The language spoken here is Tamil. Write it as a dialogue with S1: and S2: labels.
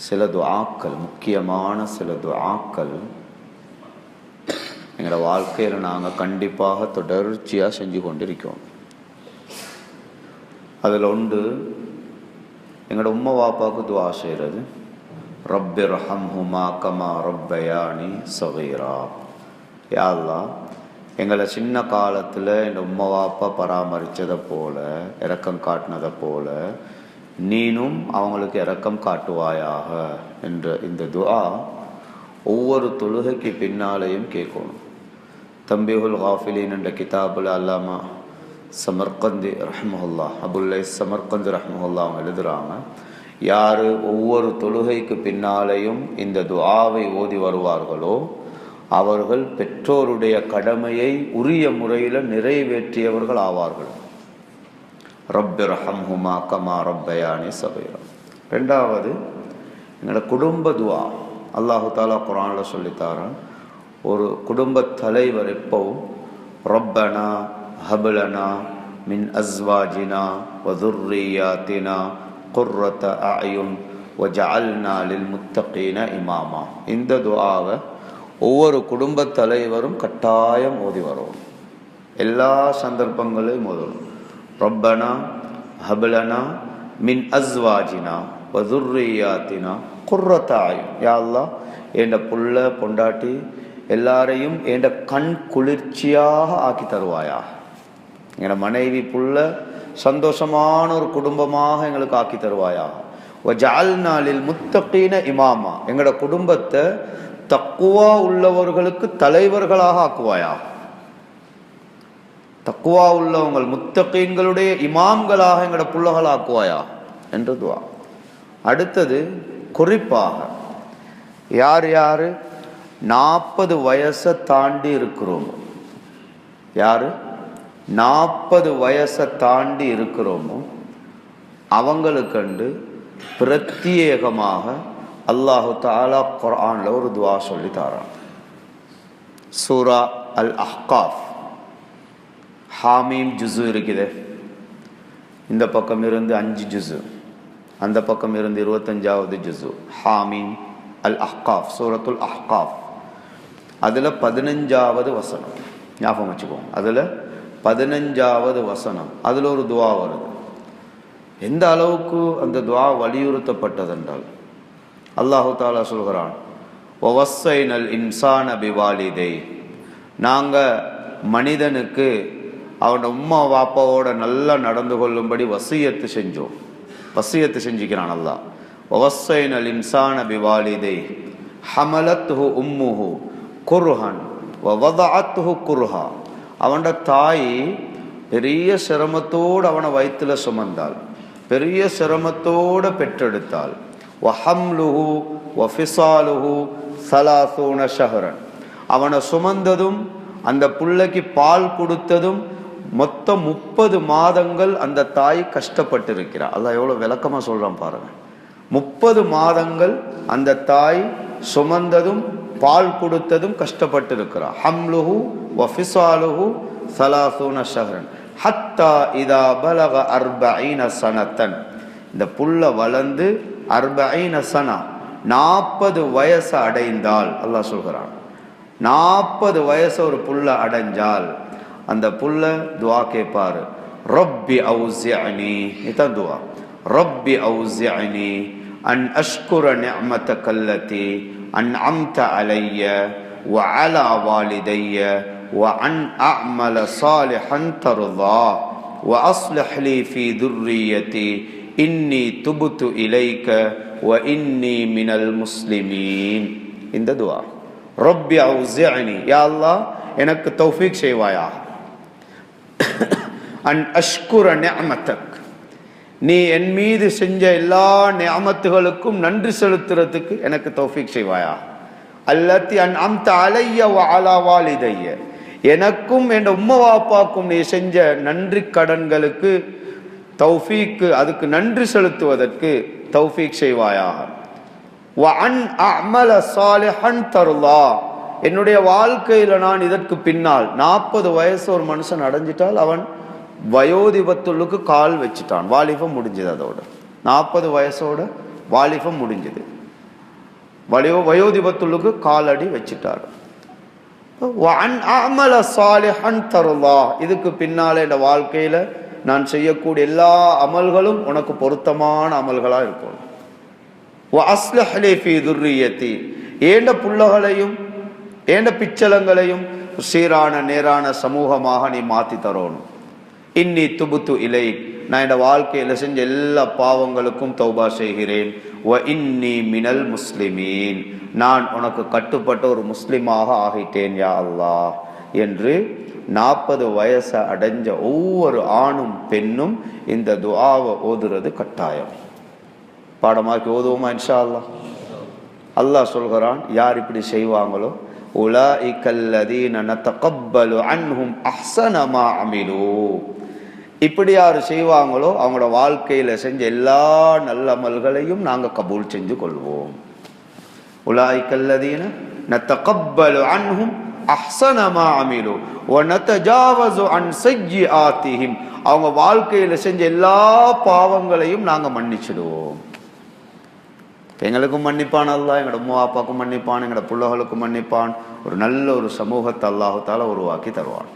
S1: சில துஆக்கள், முக்கியமான சில துஆக்கள் எங்களோட வாழ்க்கையில் நாங்கள் கண்டிப்பாக தொடர்ச்சியாக செஞ்சு கொண்டிருக்கோம். அதில் ஒன்று எங்களோட உம்மா வாப்பாவுக்கு துஆ செய்கிறது, ரப்பிர்ஹம்ஹுமா கமா ரப்பயானி ஸகீரா. யா அல்லாஹ், எங்களை சின்ன காலத்தில் என் உம்மா வாப்பா பராமரித்ததை போல, இரக்கம் காட்டினதை போல நீனும் அவங்களுக்கு இரக்கம் காட்டுவாயாக என்ற இந்த துஆ ஒவ்வொரு தொழுகைக்கு பின்னாலேயும் கேட்கணும். தம்பீஹுல் காஃபிலீன் என்ற கிதாபுல் அல்லாமா சமர்கந்தி ரஹ்மஹுல்லா, அபுல்லை சமர்கந்தி ரஹ்மஹுல்லா அவங்க எழுதுகிறாங்க, யார் ஒவ்வொரு தொழுகைக்கு பின்னாலேயும் இந்த துஆவை ஓதி வருவார்களோ அவர்கள் பெற்றோருடைய கடமையை உரிய முறையில் நிறைவேற்றியவர்கள் ஆவார்கள். ரப்பிர்ஹம்ஹுமா கமா ரப்பயானி ஸகீரா. ரெண்டாவது, எங்களோட குடும்ப துஆ அல்லாஹு தாலா குர்ஆனில் சொல்லித்தாரான். ஒரு குடும்ப தலைவர் எப்பவும் ரப்பனா ஹப்லனா மின் அஸ்வாஜினா வதுர்ரியாத்தினா குர்ரத அயுன் வஜஅல்னா லில் முத்தகீன இமாமா, இந்த துஆவை ஒவ்வொரு குடும்ப தலைவரும் கட்டாயம் ஓதி வரும். எல்லா சந்தர்ப்பங்களையும் ஓதணும். ரப்பனா ஹப்லனா மின் அஸ்வாஜினா வதுர்ரியாத்தினா குர்ரத அயுன். யா அல்லாஹ், என்ற புள்ள பொண்டாட்டி எல்லாரையும் என்ற கண் குளிர்ச்சியாக ஆக்கி தருவாயா. எங்களோட மனைவி புள்ள சந்தோஷமான ஒரு குடும்பமாக எங்களுக்கு ஆக்கி தருவாயா. வஜஅல்னா லில் முத்தகீன இமாமா, எங்களோட குடும்பத்தை தக்குவா உள்ளவர்களுக்கு தலைவர்களாக ஆக்குவாயா. தக்குவா உள்ளவங்கள் முத்தகீன்களுடைய இமாம்களாக எங்களோட புள்ளகள் ஆக்குவாயா என்று துஆ. அடுத்தது, குறிப்பாக யார் யார் 40 வயசை தாண்டி இருக்கிறோமோ, யார் 40 வயசை தாண்டி இருக்கிறோமோ அவங்களுக்கண்டு பிரத்யேகமாக அல்லாஹு தஆலா குர்ஆனில் ஒரு துஆ சொல்லி தாரான். சூரா அல் அஹ்காஃப் ஹாமீம் ஜுஸு இருக்குது. இந்த பக்கம் இருந்து 5 ஜுஸு, அந்த பக்கம் இருந்து 25வது ஜுஸு. ஹாமீம் அல் அஹ்காஃப், சூரத்துல் அஹ்காஃப், அதில் 15வது வசனம் ஞாபகம் வச்சுக்கோங்க. அதில் 15வது வசனம், அதில் ஒரு துஆ வருது. எந்த அளவுக்கு அந்த துஆ வலியுறுத்தப்பட்டதென்றால் அல்லாஹு தாலா சொல்கிறான், வவஸ்ஸைனல் இன்சான பிவாலிதை, நாங்கள் மனிதனுக்கு அவனோட உம்மா வாப்பாவோட நல்லா நடந்து கொள்ளும்படி வசியத்து செஞ்சோம். வசியத்து செஞ்சுக்கிறான் அல்லாஹ். வவஸ்ஸைனல் இன்சான பிவாலிதை ஹமலத்ஹு உம்முஹு குர்ஹன் வவதஅத்ஹு குர்ஹா, அவனோட தாய் பெரிய சிரமத்தோடு அவனை வயிற்றில் சுமந்தாள், பெரிய சிரமத்தோடு பெற்றெடுத்தாள். வஹம்லுஹு வஃபிசாலுஹு ஸலாஸூன ஷஹரன், அவனை சுமந்ததும் அந்த புள்ளைக்கு பால் கொடுத்ததும் மொத்தம் 30 மாதங்கள் அந்த தாய் கஷ்டப்பட்டிருக்கிறார். அல்லாஹ் எவ்வளோ விளக்கமாக சொல்கிறான் பாருங்க. 30 மாதங்கள் அந்த தாய் சுமந்ததும் பால் கொடுத்ததும் கஷ்டப்பட்டிருக்கிறார். ஹம்லுஹு வஃபிசாலுஹு ஸலாஸூன ஷஹரன் ஹத்தா இதா பலக 40 சனத்தன், இந்த புள்ள வளர்ந்து 40 சனா 40 வயசு அடைந்தால், அல்லாஹ் சொல்கிறான் 40 வயசு ஒரு புள்ள அடைஞ்சால் அந்த புள்ள துஆ கேட்பாரு, ரப்பி அவுஸிஅனி, இதான் துஆ, ரப்பி அவுஸிஅனி அன் அஷ்குர நிஅமதக அல்லதி அன்அம்த அலைய வ அலா வாலிதைய வ அன் அஅமல சாலிஹன் தர்தா வ அஸ்லிஹ் லீ ஃபீ துர்ரிய்யதி இன்னி துப்து இலைக வ இன்னி மினல் முஸ்லிமீன். இந்த துஆ, ரப்பி அவுஸிஅனி, யா அல்லாஹ் எனக்கு தௌஃபீக் செய்வாயா, அன் அஷ்குர நிஅமதக், நீ என் மீது செஞ்ச எல்லா நிஅமத்துகளுக்கும் நன்றி செலுத்துறதுக்கு எனக்கு தௌஃபீக் செய்வாயா. அல்லத்தி அன்அம்த அலைய வ அலா வாலிதைய, எனக்கும் என் உம்மா வாப்பாக்கும் நீ செஞ்ச நன்றி கடன்களுக்கு தௌஃபீக்கு, அதுக்கு நன்றி செலுத்துவதற்கு தௌஃபீக் செய்வாயாக. வ அன் அஅமல சாலிஹன் தர்லா, என்னுடைய வாழ்க்கையில் நான் இதற்கு பின்னால் 40 வயசு ஒரு மனுஷன் அடைஞ்சிட்டால் அவன் வயோதிபத்துள்ளுக்கு கால் வச்சுட்டான், வாலிபம் முடிஞ்சது. அதோட 40 வயசோட வாலிபம் முடிஞ்சது. வயோதிபத்துள்ளுக்கு காலடி வச்சிட்டாரு. இதுக்கு பின்னால இந்த வாழ்க்கையில நான் செய்யக்கூடிய எல்லா அமல்களும் உனக்கு பொருத்தமான அமல்களா இருக்கும். ஏண்ட புள்ளகளையும் ஏண்ட பிச்சலங்களையும் சீரான நேரான சமூகமாக நீ மாத்தி தரணும். இன்னி துபுத்து இலை, நான் இந்த வாழ்க்கையில செஞ்ச எல்லா பாவங்களுக்கும் தௌபா செய்கிறேன். வ இன்னி மினல் முஸ்லிமீன், நான் உனக்கு கட்டுப்பட்ட ஒரு முஸ்லிமாக ஆகிட்டேன் யா அல்லாஹ் என்று 40 வயசை அடைஞ்ச ஒவ்வொரு ஆணும் பெண்ணும் இந்த துஆவை ஓதுறது கட்டாயம். பாடமாக்கி ஓதுவோமா இன்ஷா அல்லாஹ்? அல்லாஹ் சொல்கிறான், யார் இப்படி செய்வாங்களோ உலாஇகல்லதீன நதகப்பலு அன்ஹும் அஹ்ஸன மா அமிலு, இப்படி யார் செய்வாங்களோ அவங்களோட வாழ்க்கையில செஞ்ச எல்லா நல்ல அமல்களையும் நாங்க கபூல் செஞ்சு கொள்வோம். உலாஇகல்லதீன நதகப்பலு அன்ஹும் அஹ்ஸன மா அமிலு வ நதஜாவஸு அன் சய்யிஆத்திஹிம், அவங்க வாழ்க்கையில செஞ்ச எல்லா பாவங்களையும் நாங்க மன்னிச்சிடுவோம். எங்களுக்கும் மன்னிப்பான் அல்லாஹ், எங்களோட அம்மா அப்பாவுக்கும் மன்னிப்பான், எங்களோட பிள்ளைகளுக்கும் மன்னிப்பான். ஒரு நல்ல ஒரு சமூகத்தை அல்லாஹ் தஆலா உருவாக்கி தருவான்.